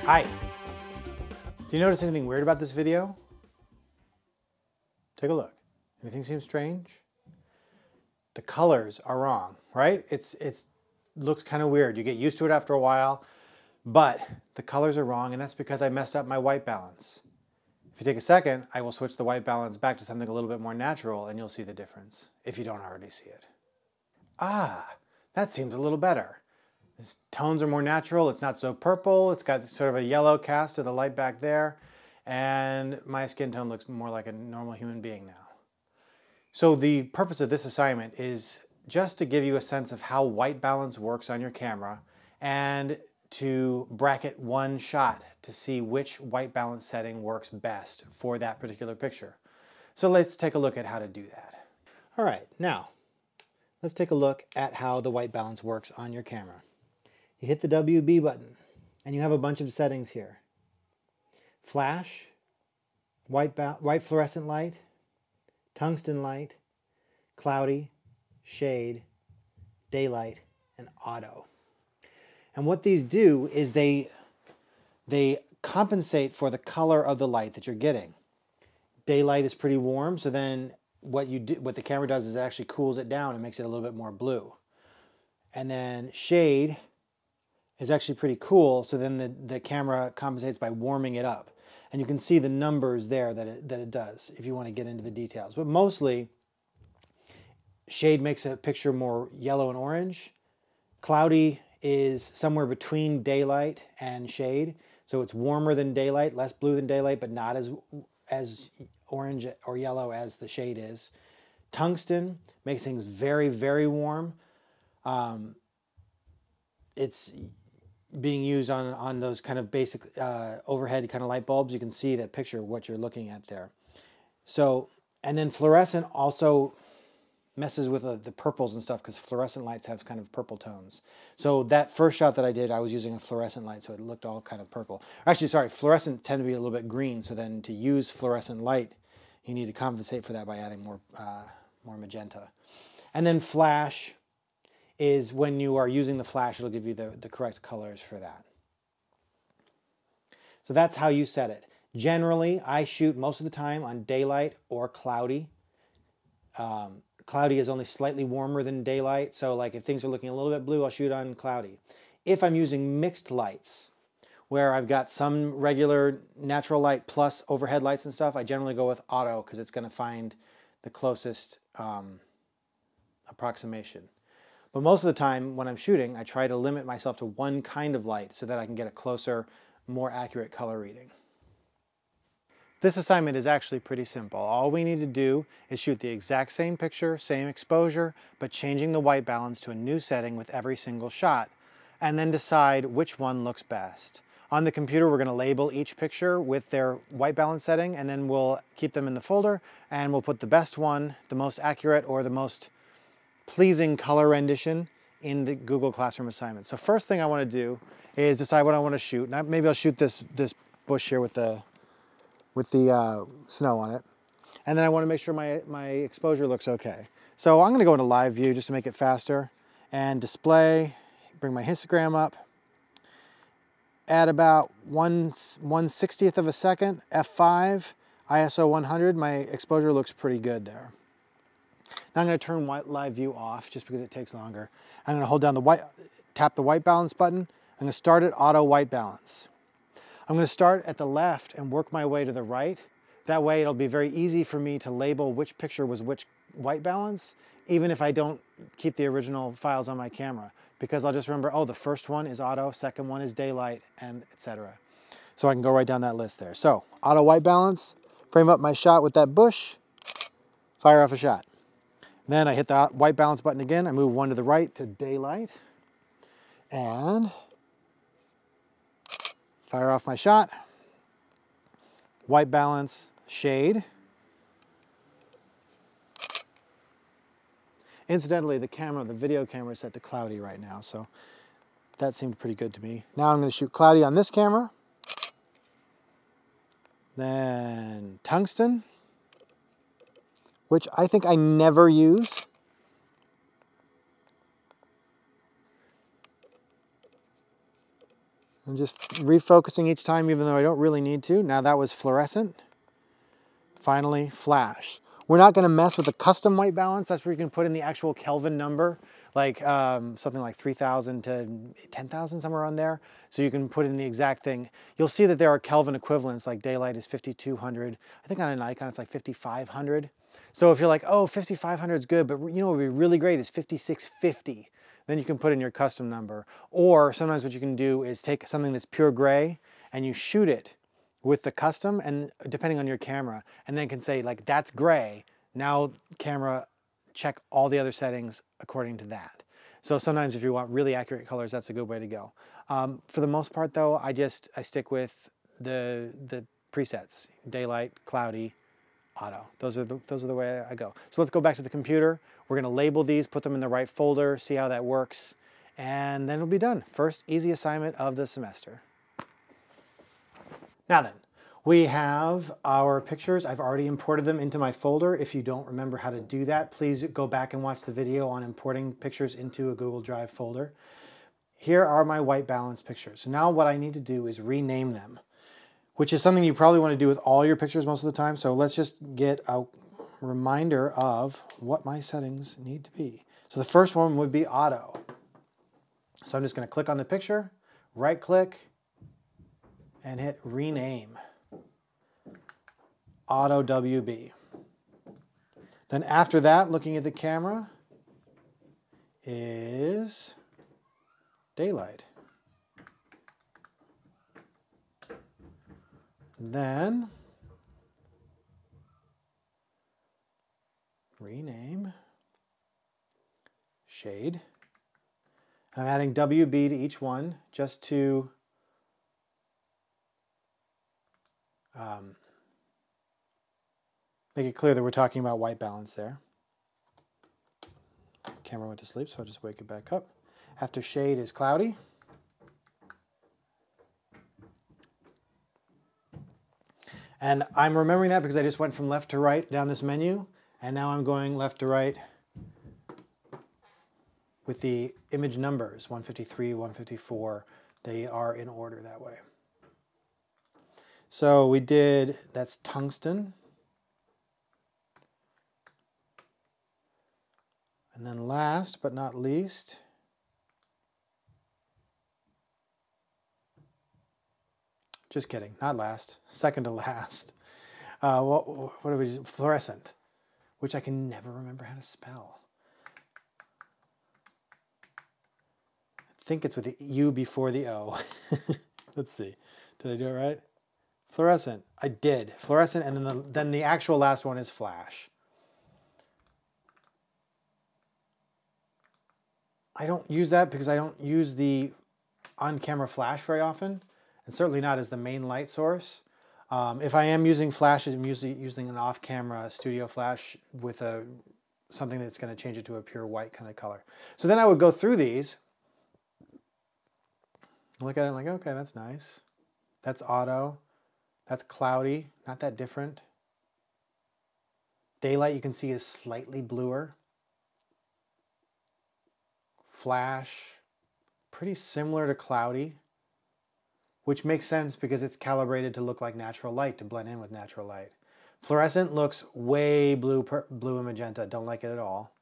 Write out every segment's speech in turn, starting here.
Hi. Do you notice anything weird about this video? Take a look. Anything seem strange? The colors are wrong, right? It's looks kind of weird. You get used to it after a while, but the colors are wrong, and that's because I messed up my white balance. If you take a second, I will switch the white balance back to something a little bit more natural, and you'll see the difference, if you don't already see it. Ah, that seems a little better. The tones are more natural, it's not so purple, it's got sort of a yellow cast of the light back there, and my skin tone looks more like a normal human being now. So the purpose of this assignment is just to give you a sense of how white balance works on your camera and to bracket one shot to see which white balance setting works best for that particular picture. So let's take a look at how to do that. All right, now let's take a look at how the white balance works on your camera. You hit the WB button and you have a bunch of settings here. Flash, white fluorescent light, tungsten light, cloudy, shade, daylight, and auto. And what these do is they compensate for the color of the light that you're getting. Daylight is pretty warm, so then what the camera does is it actually cools it down and makes it a little bit more blue. And then shade is actually pretty cool, so then the camera compensates by warming it up. And you can see the numbers there that it does if you want to get into the details. But mostly, shade makes a picture more yellow and orange. Cloudy is somewhere between daylight and shade. So it's warmer than daylight, less blue than daylight, but not as orange or yellow as the shade is. Tungsten makes things very, very warm. It's being used on those kind of basic overhead kind of light bulbs. You can see that picture of what you're looking at there. So, and then fluorescent also messes with the purples and stuff because fluorescent lights have kind of purple tones. So that first shot that I did, I was using a fluorescent light, so it looked all kind of purple. Actually, sorry, fluorescent tend to be a little bit green, so then to use fluorescent light, you need to compensate for that by adding more magenta. And then flash is when you are using the flash, it'll give you the correct colors for that. So that's how you set it. Generally, I shoot most of the time on daylight or cloudy. Cloudy is only slightly warmer than daylight, so like if things are looking a little bit blue, I'll shoot on cloudy. If I'm using mixed lights, where I've got some regular natural light plus overhead lights and stuff, I generally go with auto because it's going to find the closest approximation. But most of the time when I'm shooting, I try to limit myself to one kind of light so that I can get a closer, more accurate color reading. This assignment is actually pretty simple. All we need to do is shoot the exact same picture, same exposure, but changing the white balance to a new setting with every single shot, and then decide which one looks best. On the computer, we're going to label each picture with their white balance setting, and then we'll keep them in the folder, and we'll put the best one, the most accurate, or the most pleasing color rendition in the Google Classroom assignment. So first thing I want to do is decide what I want to shoot. Now, maybe I'll shoot this bush here with the snow on it. And then I want to make sure my exposure looks okay. So I'm going to go into live view just to make it faster and display, bring my histogram up, add about 1/60th of a second, F5, ISO 100, my exposure looks pretty good there. Now I'm going to turn live view off just because it takes longer. I'm going to hold down tap the white balance button. I'm going to start at auto white balance. I'm going to start at the left and work my way to the right. That way it'll be very easy for me to label which picture was which white balance, even if I don't keep the original files on my camera, because I'll just remember, oh, the first one is auto, second one is daylight, and etc. So I can go right down that list there. So auto white balance, frame up my shot with that bush, fire off a shot. Then I hit the white balance button again. I move one to the right to daylight and fire off my shot. White balance, shade. Incidentally, the video camera is set to cloudy right now, so that seemed pretty good to me. Now I'm going to shoot cloudy on this camera. Then tungsten, which I think I never use. I'm just refocusing each time even though I don't really need to. Now that was fluorescent. Finally, flash. We're not gonna mess with the custom white balance. That's where you can put in the actual Kelvin number, like something like 3,000 to 10,000, somewhere on there. So you can put in the exact thing. You'll see that there are Kelvin equivalents, like daylight is 5,200. I think on a Nikon it's like 5,500. So if you're like, oh, 5,500 is good, but you know what would be really great is 5,650. Then you can put in your custom number. Or sometimes what you can do is take something that's pure gray and you shoot it with the custom, and depending on your camera, and then can say like, that's gray. Now camera, check all the other settings according to that. So sometimes if you want really accurate colors, that's a good way to go. For the most part though, I stick with the presets, daylight, cloudy, auto. Those are the way I go. So let's go back to the computer. We're gonna label these, put them in the right folder, see how that works, and then it'll be done. First easy assignment of the semester. Now then, we have our pictures. I've already imported them into my folder. If you don't remember how to do that, please go back and watch the video on importing pictures into a Google Drive folder. Here are my white balance pictures. So now what I need to do is rename them, which is something you probably want to do with all your pictures most of the time. So let's just get a reminder of what my settings need to be. So the first one would be auto. So I'm just going to click on the picture, right click, and hit rename, auto WB. Then after that, looking at the camera, is daylight. Then rename, shade. And I'm adding WB to each one just to make it clear that we're talking about white balance there. Camera went to sleep, so I'll just wake it back up. After shade is cloudy. And I'm remembering that because I just went from left to right down this menu, and now I'm going left to right with the image numbers, 153, 154. They are in order that way. So we did, that's tungsten. And then last but not least, just kidding, not last, second to last. What do we do? Fluorescent, which I can never remember how to spell. I think it's with the U before the O. Let's see, did I do it right? Fluorescent, I did. Fluorescent, and then the actual last one is flash. I don't use that because I don't use the on-camera flash very often, and certainly not as the main light source. If I am using flash, I'm usually using an off-camera studio flash with something that's going to change it to a pure white kind of color. So then I would go through these, look at it like, okay, that's nice. That's auto. That's cloudy, not that different. Daylight you can see is slightly bluer. Flash, pretty similar to cloudy, which makes sense because it's calibrated to look like natural light, to blend in with natural light. Fluorescent looks way blue and magenta, don't like it at all.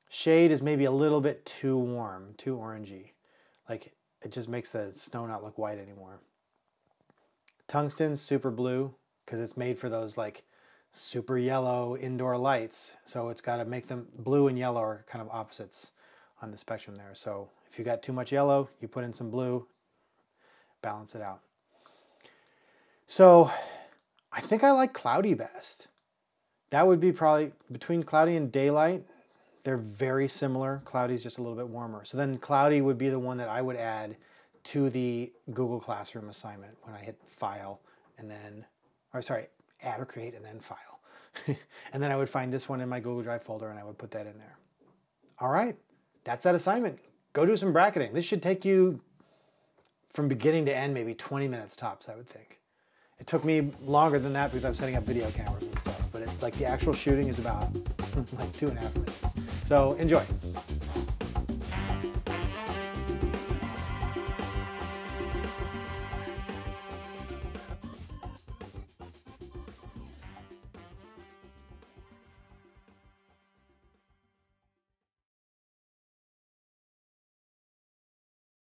Shade is maybe a little bit too warm, too orangey. Like it just makes the snow not look white anymore. Tungsten's super blue because it's made for those like super yellow indoor lights. So it's got to make them, blue and yellow are kind of opposites on the spectrum there. So if you got too much yellow, you put in some blue, balance it out. So I think I like cloudy best. That would be probably between cloudy and daylight. They're very similar. Cloudy is just a little bit warmer. So then cloudy would be the one that I would add to the Google Classroom assignment when I hit file and then, or sorry, add or create and then file. And then I would find this one in my Google Drive folder and I would put that in there. All right, that's that assignment. Go do some bracketing. This should take you from beginning to end, maybe 20 minutes tops, I would think. It took me longer than that because I'm setting up video cameras and stuff, but like the actual shooting is about like 2.5 minutes. So enjoy.